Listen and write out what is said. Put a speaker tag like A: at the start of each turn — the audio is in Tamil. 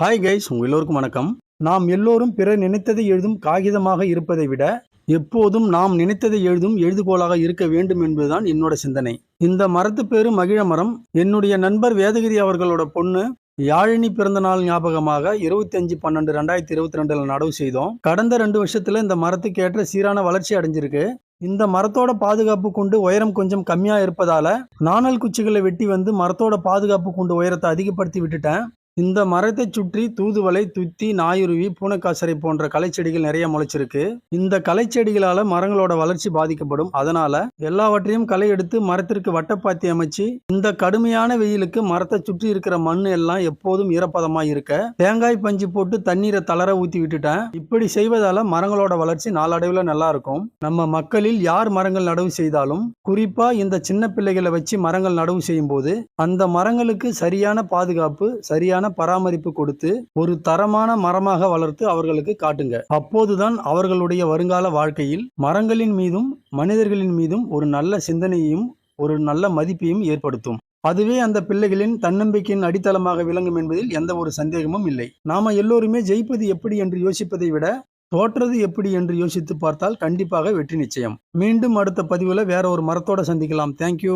A: ஹாய் கைஸ், உங்கள் எல்லோருக்கும் வணக்கம். நாம் எல்லோரும் பிறர் நினைத்ததை எழுதும் காகிதமாக இருப்பதை விட எப்போதும் நாம் நினைத்ததை எழுதும் எழுதுகோலாக இருக்க வேண்டும் என்பதுதான் என்னோட சிந்தனை. இந்த மரத்து பேரு மகிழ மரம். என்னுடைய நண்பர் வேதகிரி அவர்களோட பொண்ணு யாழினி பிறந்த நாள் ஞாபகமாக 25/12/2022 நடவு செய்தோம். கடந்த 2 வருஷத்துல இந்த மரத்துக்கு ஏற்ற சீரான வளர்ச்சி அடைஞ்சிருக்கு. இந்த மரத்தோட பாதுகாப்பு கொண்டு உயரம் கொஞ்சம் கம்மியா இருப்பதால நாணல் குச்சிகளை வெட்டி வந்து மரத்தோட பாதுகாப்பு கொண்டு உயரத்தை அதிகப்படுத்தி விட்டுட்டேன். இந்த மரத்தை சுற்றி தூதுவளை, துத்தி, நாயுருவி, பூனைக்காசரை போன்ற களைச்செடிகள் நிறைய முளைச்சிருக்கு. இந்த களைச்செடிகளால மரங்களோட வளர்ச்சி பாதிக்கப்படும். அதனால எல்லாவற்றையும் களை எடுத்து மரத்திற்கு வட்டப்பாத்தி அமைச்சு இந்த கடுமையான வெயிலுக்கு மரத்தை சுற்றி இருக்கிற மண் எல்லாம் எப்போதும் ஈரப்பதமா இருக்க தேங்காய் பஞ்சு போட்டு தண்ணீரை தளர ஊத்தி விட்டுட்டேன். இப்படி செய்வதால மரங்களோட வளர்ச்சி நாளடைவுல நல்லா இருக்கும். நம்ம மக்களில் யார் மரங்கள் நடவு செய்தாலும் குறிப்பா இந்த சின்ன பிள்ளைகளை வச்சு மரங்கள் நடவு செய்யும் போது அந்த மரங்களுக்கு சரியான பாதுகாப்பு, சரியான பராமரிப்பு கொடுத்து ஒரு தரமான மரமாக வளர்த்து அவர்களுக்கு காட்டுங்க. அப்போதுதான் அவர்களுடைய வருங்கால வாழ்க்கையில் மரங்களின் மீதும் மனிதர்களின் மீதும் ஒரு நல்ல சிந்தனையையும் ஒரு நல்ல மதிப்பையும் ஏற்படுத்தும். அதுவே அந்த பிள்ளைகளின் தன்னம்பிக்கையின் அடித்தளமாக விளங்கும் என்பதில் எந்த ஒரு சந்தேகமும் இல்லை. நாம எல்லோருமே ஜெயிப்பது எப்படி என்று யோசிப்பதை விட தோற்றது எப்படி என்று யோசித்து பார்த்தால் கண்டிப்பாக வெற்றி நிச்சயம். மீண்டும் அடுத்த பதிவுல வேற ஒரு மரத்தோட சந்திக்கலாம். தேங்க்யூ.